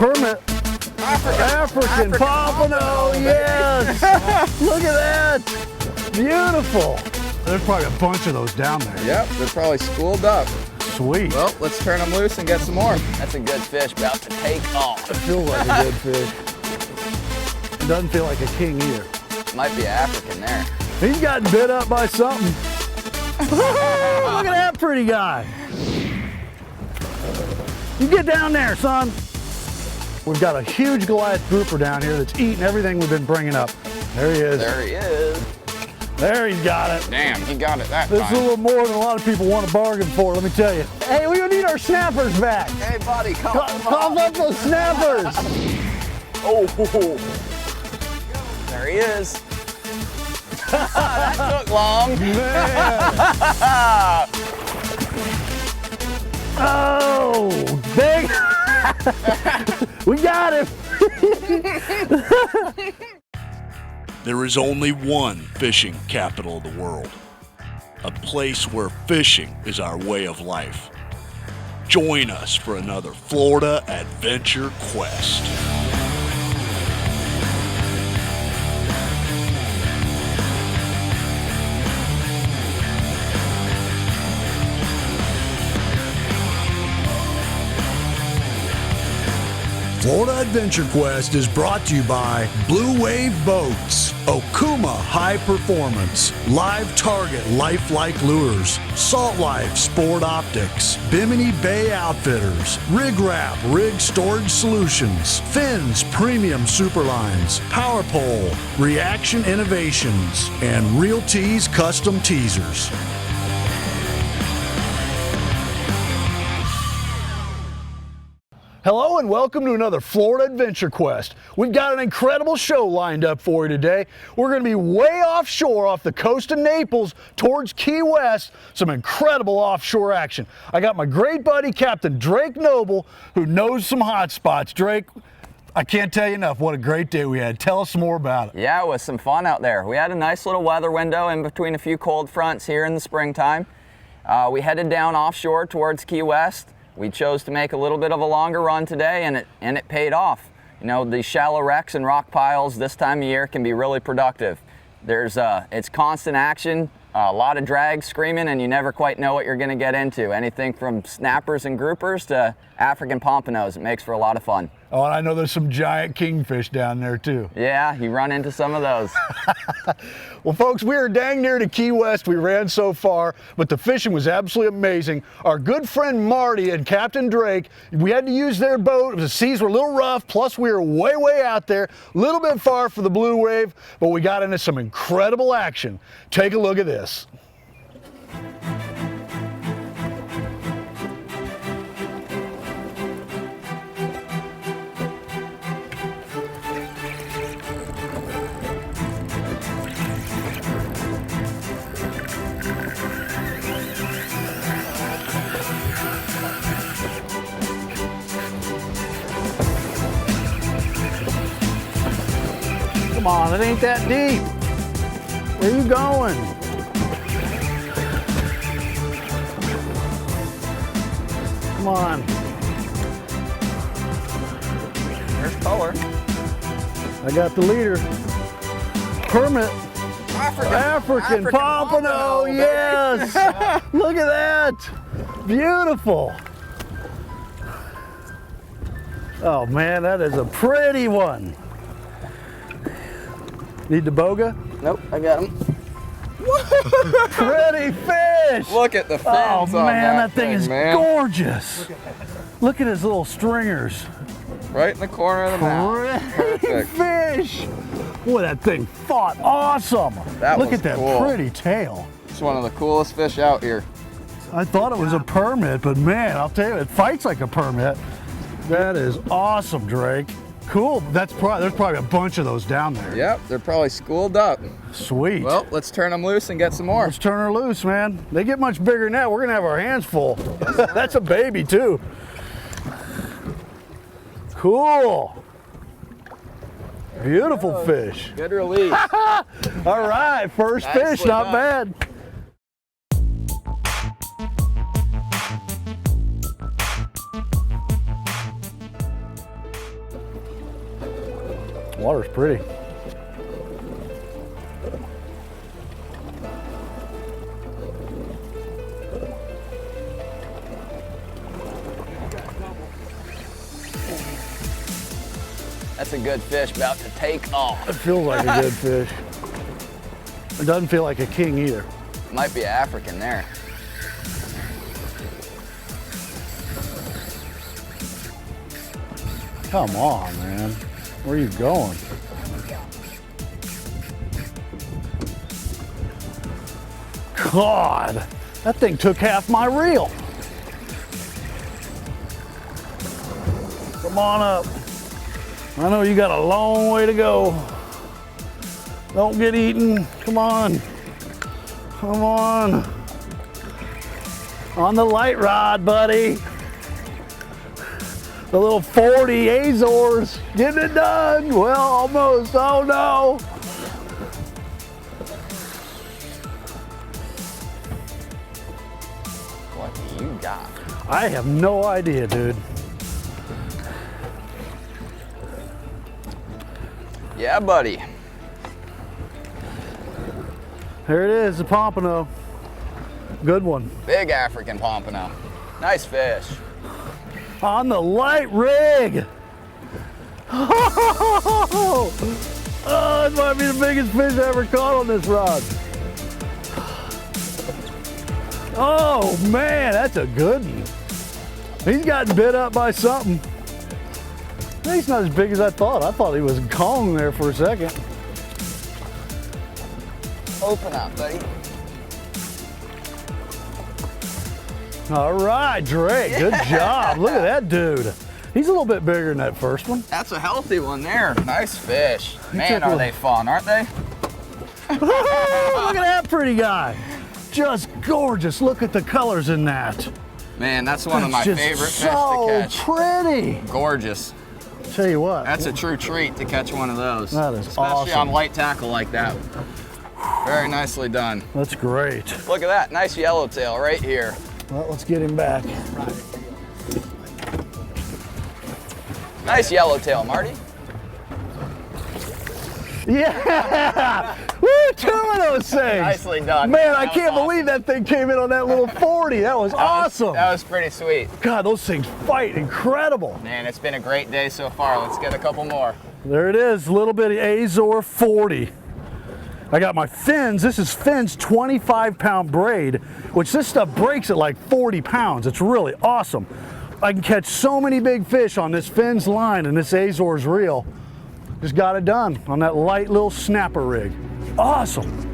Permit. African Pompano, yes! Look at that! Beautiful! There's probably a bunch of those down there. Yep, they're probably schooled up. Sweet. Well, let's turn them loose and get some more. That's a good fish, about to take off. It feels like a good fish. It doesn't feel like a king either. Might be African there. He's gotten bit up by something. Look at that pretty guy. You get down there, son. We've got a huge goliath grouper down here that's eating everything we've been bringing up. There he is. There he is. There he's got it. Damn, he got it that This time. is a little more than a lot of people want to bargain for, let me tell you. Hey, we need our snappers back. Hey, buddy, come Cough up those snappers. Oh, there he is. That took long. Man. Oh, dang. We got him. There is only one fishing capital of the world, a place where fishing is our way of life. Join us for another Florida Adventure Quest. Florida Adventure Quest is brought to you by Blue Wave Boats, Okuma High Performance, Live Target Lifelike Lures, Salt Life Sport Optics, Bimini Bay Outfitters, Rig Wrap Rig Storage Solutions, Finn's Premium Superlines, Power Pole, Reaction Innovations, and Real Tees Custom Teasers. Hello and welcome to another Florida Adventure Quest. We've got an incredible show lined up for you today. We're going to be way offshore off the coast of Naples towards Key West. Some incredible offshore action. I got my great buddy Captain Drake Noble who knows some hot spots. Drake, I can't tell you enough what a great day we had. Tell us some more about it. Yeah, it was some fun out there. We had a nice little weather window in between a few cold fronts here in the springtime. We headed down offshore towards Key West. We chose to make a little bit of a longer run today, and it paid off. You know, these shallow wrecks and rock piles this time of year can be really productive. It's constant action, a lot of drag screaming, and you never quite know what you're going to get into. Anything from snappers and groupers to African pompanos. It makes for a lot of fun. Oh, and I know there's some giant kingfish down there too. Yeah, you run into some of those. Well, folks, we are dang near to Key West. We ran so far, but the fishing was absolutely amazing. Our good friend Marty and Captain Drake, we had to use their boat. The seas were a little rough, plus we were way, way out there, a little bit far for the blue wave, but we got into some incredible action. Take a look at this. Come on, it ain't that deep. Where you going? Come on. There's color. I got the leader. Permit. African Pompano, yes! Look at that. Beautiful. Oh man, that is a pretty one. Need the boga? Nope, I got him. Pretty fish! Look at the fins Oh on man, that thing is man. gorgeous. Look at his little stringers. Right in the corner of the mouth. Pretty Perfect. fish! Boy, that thing fought awesome. That Look was at that cool. pretty tail. It's one of the coolest fish out here. I thought it was a permit, but man, I'll tell you, it fights like a permit. That is awesome, Drake. Cool. There's probably a bunch of those down there. Yep, they're probably schooled up. Sweet. Well, let's turn them loose and get some more. Let's turn her loose, man. They get much bigger than that. We're gonna have our hands full. That's a baby too. Cool. Beautiful fish. Good release. All right, first Nicely fish, not done. bad. Water's pretty. That's a good fish about to take off. It feels like a good fish. It doesn't feel like a king either. Might be African there. Come on, man. Where are you going? God, that thing took half my reel. Come on up. I know you got a long way to go. Don't get eaten. Come on. Come on. On the light rod, buddy. The little 40 Azores. Getting it done. Well, almost. Oh no. What do you got? I have no idea, dude. Yeah, buddy. There it is, the pompano. Good one. Big African Pompano. Nice fish. On the light rig. Oh, this might be the biggest fish I ever caught on this rod. Oh man, that's a good one. He's gotten bit up by something. He's not as big as I thought. I thought he was Kong there for a second. Open up, buddy. All right, Drake, good job. Look at that dude. He's a little bit bigger than that first one. That's a healthy one there. Nice fish. Man, took are a- they fun, aren't they? Look at that pretty guy. Just gorgeous. Look at the colors in that. Man, that's one of my That's just favorite fish so to catch. pretty. Gorgeous. Tell you what. That's a true treat to catch one of those. That is Especially awesome. on light tackle like that. Very nicely done. That's great. Look at that, nice yellowtail right here. Well, let's get him back. Nice yellowtail, Marty. Yeah! Woo, 2 of those things. Nicely done. Man, I That was can't believe that thing came in on that little 40. That was awesome. That was pretty sweet. God, those things fight incredible. Man, it's been a great day so far. Let's get a couple more. There it is, little bitty Azore 40. I got my fins. This is Finn's 25-pound braid, which this stuff breaks at like 40 pounds. It's really awesome. I can catch so many big fish on this Finn's line and this Azore's reel. Just got it done on that light little snapper rig. Awesome.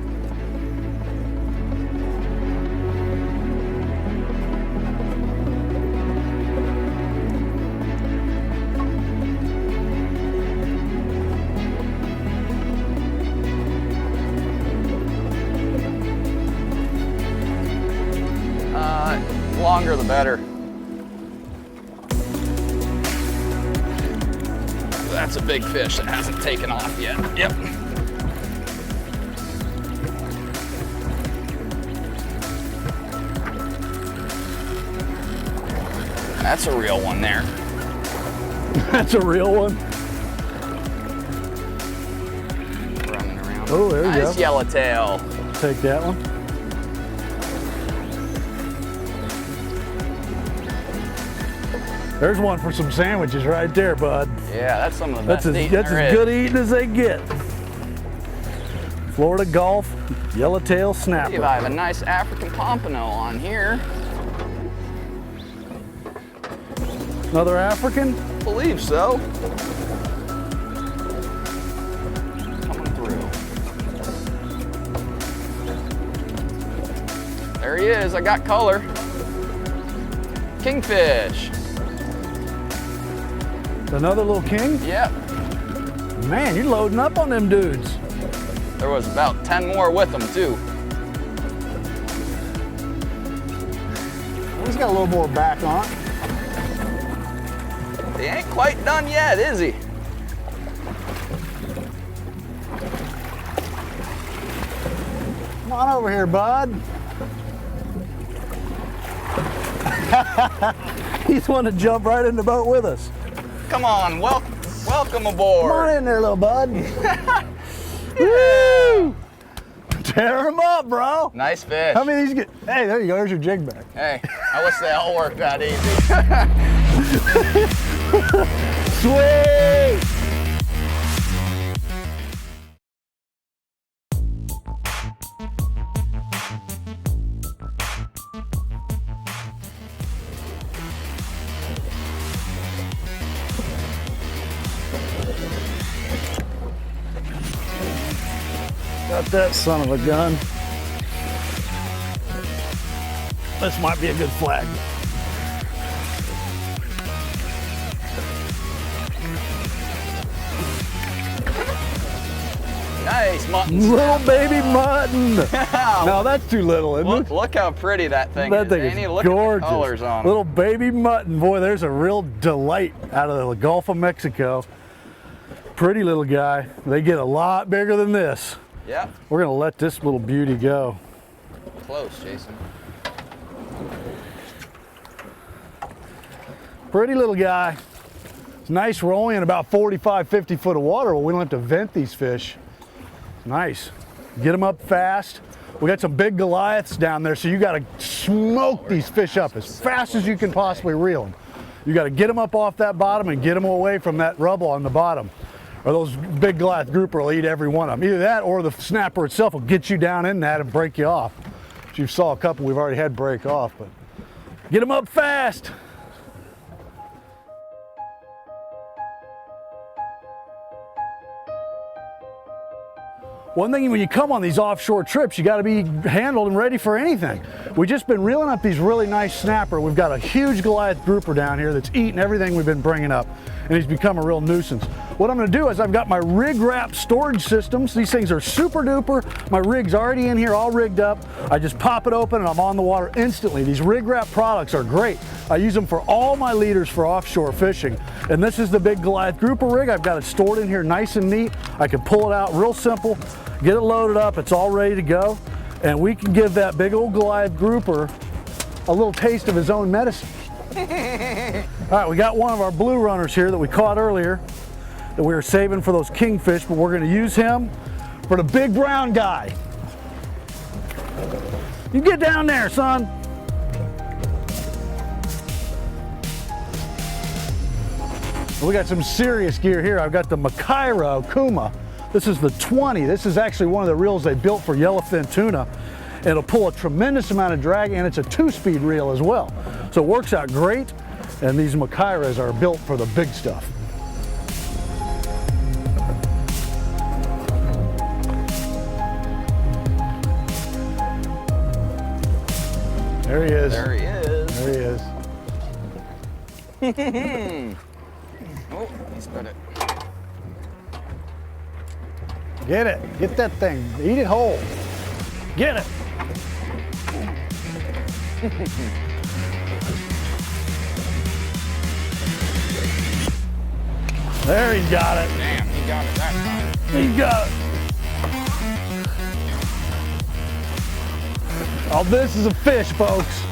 Longer the better. That's a big fish that hasn't taken off yet. Yep. That's a real one there. That's a real one. Running around. Oh, there you Nice go. yellowtail. Take that one. There's one for some sandwiches right there, bud. Yeah, that's some of the best That's eating there as is. good eating as they get. Florida Gulf Yellowtail See if Snapper. I have a nice African Pompano on here. Another African? Believe so. Coming through. There he is. I got color. Kingfish. Another little king? Yep. Man, you're loading up on them dudes. There was about 10 more with them too. He's got a little more back on. He ain't quite done yet, is he? Come on over here, bud. He's wanting to jump right in the boat with us. Come on, well, Welcome aboard. Come on in there, little bud. Woo! Tear him up, bro. Nice fish. How many of these get? Hey, there you go. There's your jig bag. Hey, I wish they all worked that easy. Sweet. Got that son of a gun. This might be a good flag. Nice mutton. Little baby mutton. No, that's too little, isn't it? Look how pretty that thing That is. thing Annie. is Look gorgeous. at the colors on it. Little baby mutton. Boy, there's a real delight out of the Gulf of Mexico. Pretty little guy. They get a lot bigger than this. Yeah, We're gonna let this little beauty go. close, Jason. Pretty little guy. It's nice. We're only in about 45, 50 foot of water. Well, we don't have to vent these fish. Nice. Get them up fast. We got some big goliaths down there, so you got to smoke these fish up as fast as you can possibly reel them. You got to get them up off that bottom and get them away from that rubble on the bottom, or those big goliath grouper will eat every one of them. Either that or the snapper itself will get you down in that and break you off. So you saw a couple we've already had break off, but get them up fast. One thing, when you come on these offshore trips, you got to be handled and ready for anything. We've just been reeling up these really nice snapper. We've got a huge goliath grouper down here that's eating everything we've been bringing up, and he's become a real nuisance. What I'm going to do is I've got my rig wrap storage systems. These things are super duper. My rig's already in here, all rigged up. I just pop it open and I'm on the water instantly. These rig wrap products are great. I use them for all my leaders for offshore fishing. And this is the big goliath grouper rig. I've got it stored in here nice and neat. I can pull it out real simple, get it loaded up, it's all ready to go. And we can give that big old goliath grouper a little taste of his own medicine. All right, we got one of our blue runners here that we caught earlier that we were saving for those kingfish, but we're gonna use him for the big brown guy. You get down there, son. We got some serious gear here. I've got the Mackerel Okuma. This is the 20. This is actually one of the reels they built for yellowfin tuna. It'll pull a tremendous amount of drag, and it's a 2-speed reel as well. So it works out great, and these Mackerels are built for the big stuff. There he is. There he is. There he is. Oh, he's got it. Get it. Get that thing. Eat it whole. Get it. There, he's got it. Damn, he got it that time. He got it. Oh, this is a fish, folks.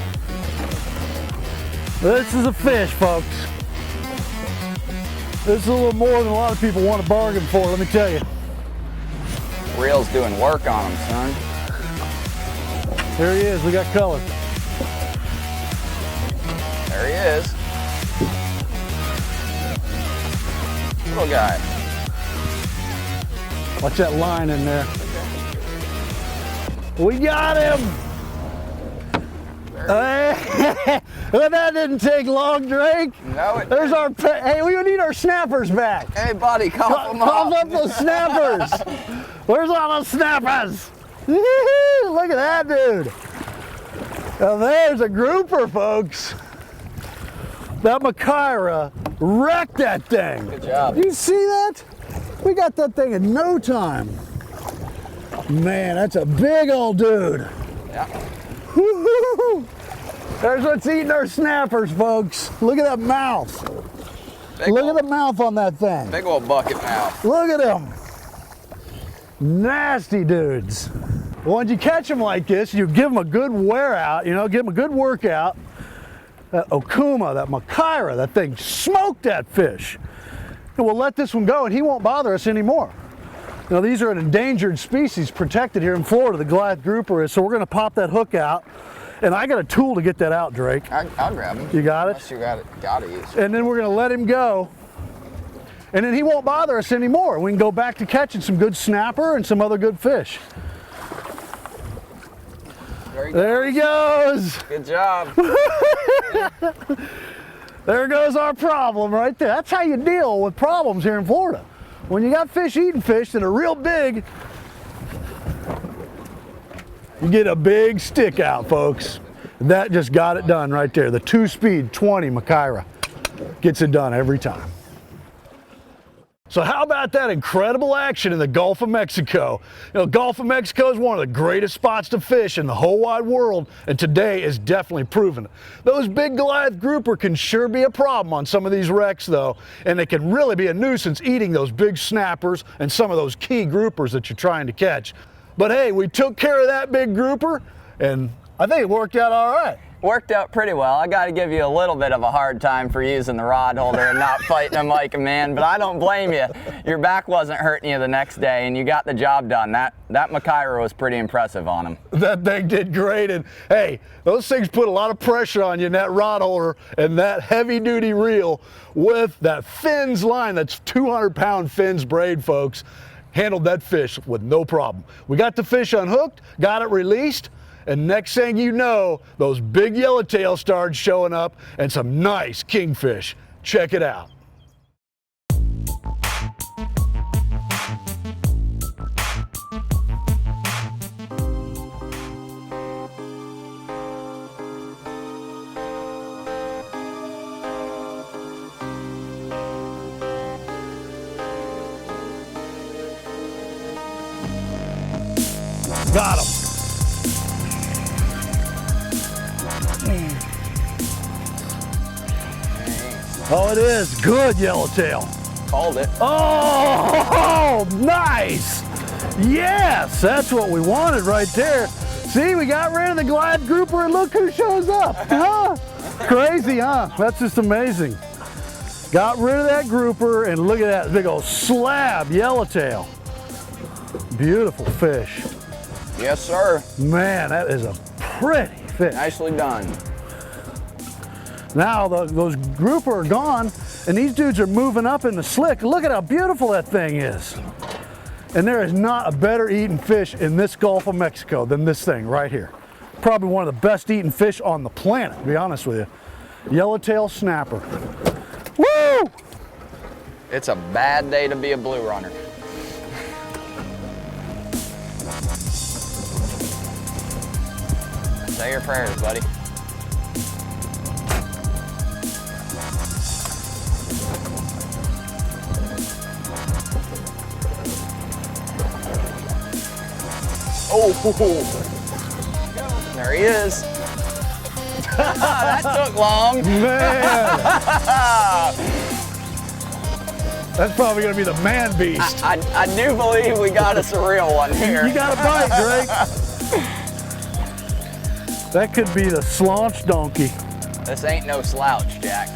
This is a fish, folks. This is a little more than a lot of people want to bargain for, let me tell you. Reel's doing work on him, son. There he is, we got color. There he is. Little guy. Watch that line in there. We got him! That didn't take long, Drake. No, it There's our hey, we need our snappers back. Hey, buddy, cough him Cough up. up those snappers. Where's all those snappers? Look at that dude. Now there's a grouper, folks. That Mackerel wrecked that thing. Good job. You see that? We got that thing in no time. Man, that's a big old dude. Yeah. Woo-hoo-hoo. There's what's eating our snappers, folks. Look at that mouth. Look at the mouth on that thing. Big old bucket mouth. Look at them. Nasty dudes. Well, when you catch them like this, you give them a good wear out, you know, give them a good workout. That Okuma, that Mackerel, that thing smoked that fish. and we'll let this one go and he won't bother us anymore. Now these are an endangered species protected here in Florida, the Goliath grouper is, so we're gonna pop that hook out. And I got a tool to get that out, Drake. I'll grab him. You got it? Unless you gotta use it. And then we're gonna let him go. And then he won't bother us anymore. We can go back to catching some good snapper and some other good fish. There he goes. Good job. There goes our problem right there. That's how you deal with problems here in Florida. When you got fish eating fish that are real big, you get a big stick out, folks. That just got it done right there. The 2-speed 20 Mackerel gets it done every time. So how about that incredible action in the Gulf of Mexico? You know, Gulf of Mexico is one of the greatest spots to fish in the whole wide world, and today is definitely proven it. Those big Goliath grouper can sure be a problem on some of these wrecks though, and they can really be a nuisance eating those big snappers and some of those key groupers that you're trying to catch. But hey, we took care of that big grouper, and I think it worked out all right. Worked out pretty well. I got to give you a little bit of a hard time for using the rod holder and not fighting him like a man, but I don't blame you. Your back wasn't hurting you the next day, and you got the job done. That Mackerel was pretty impressive on him. That thing did great, and hey, those things put a lot of pressure on you in that rod holder and that heavy-duty reel with that fins line. That's 200-pound fins braid, folks. Handled that fish with no problem. We got the fish unhooked, got it released, and next thing you know, those big yellowtail started showing up and some nice kingfish. Check it out. Got him. Oh, it is good yellowtail. Called it. Oh, nice. Yes, that's what we wanted right there. See, we got rid of the Goliath grouper and look who shows up. Huh? Crazy, huh? That's just amazing. Got rid of that grouper and look at that big old slab yellowtail. Beautiful fish. Yes, sir. Man, that is a pretty fish. Nicely done. Now those grouper are gone and these dudes are moving up in the slick. Look at how beautiful that thing is. And there is not a better eating fish in this Gulf of Mexico than this thing right here. Probably one of the best eating fish on the planet, to be honest with you. Yellowtail snapper. Woo! It's a bad day to be a blue runner. Say your prayers, buddy. Oh, there he is. That took long. Man. That's probably gonna be the man beast. I do believe we got us a real one here. You got a bite, Drake. That could be the slaunch donkey. This ain't no slouch, Jack.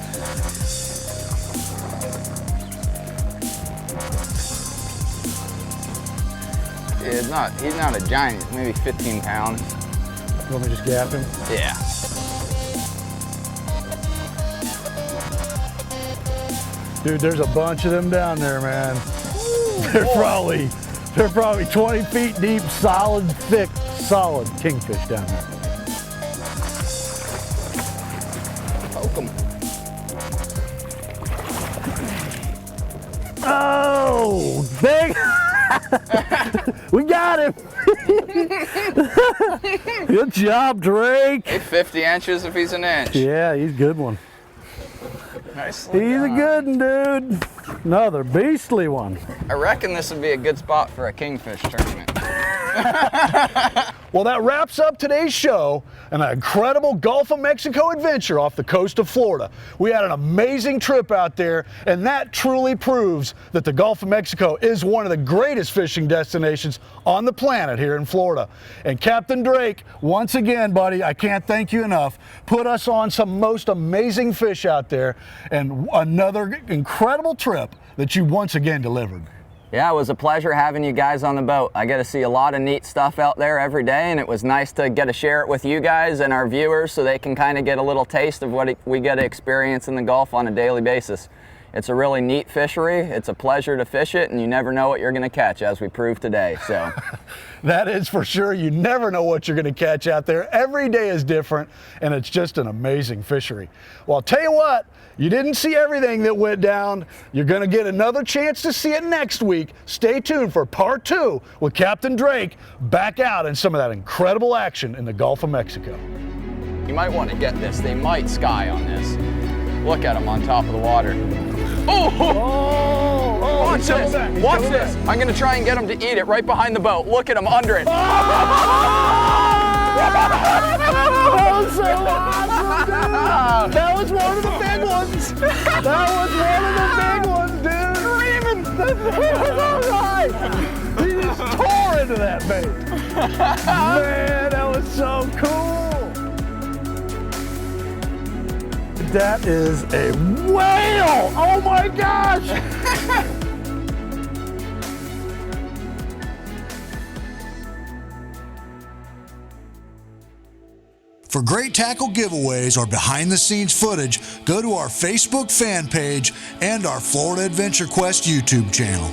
He's not a giant, he's maybe 15 pounds. You want me to just gap him? Yeah. Dude, there's a bunch of them down there, man. They're probably 20 feet deep, solid, thick, solid kingfish down there. Poke him. Oh, big. We got him. Good job, Drake. He's 50 inches if he's an inch. Yeah, he's a good one. Nicely He's done. a good one, dude. Another beastly one. I reckon this would be a good spot for a kingfish tournament. Well, that wraps up today's show and an incredible Gulf of Mexico adventure off the coast of Florida. We had an amazing trip out there, and that truly proves that the Gulf of Mexico is one of the greatest fishing destinations on the planet here in Florida. And Captain Drake, once again, buddy, I can't thank you enough. Put us on some most amazing fish out there, and another incredible trip that you once again delivered. Yeah, it was a pleasure having you guys on the boat. I get to see a lot of neat stuff out there every day, and it was nice to get to share it with you guys and our viewers so they can kind of get a little taste of what we get to experience in the Gulf on a daily basis. It's a really neat fishery. It's a pleasure to fish it, and you never know what you're going to catch, as we proved today. So that is for sure. You never know what you're going to catch out there. Every day is different, and it's just an amazing fishery. Well, I'll tell you what, you didn't see everything that went down. You're going to get another chance to see it next week. Stay tuned for part 2 with Captain Drake back out in some of that incredible action in the Gulf of Mexico. You might want to get this. They might sky on this. Look at them on top of the water. Oh! Watch this! Watch this! I'm going to try and get them to eat it right behind the boat. Look at them under it. That was so awesome, dude! That was one of the big ones! That was one of the big ones, dude! Screaming! That was all right! He just tore into that bait! Man, that was so cool! That is a whale! Oh my gosh! For great tackle giveaways or behind-the-scenes footage, go to our Facebook fan page and our Florida Adventure Quest YouTube channel.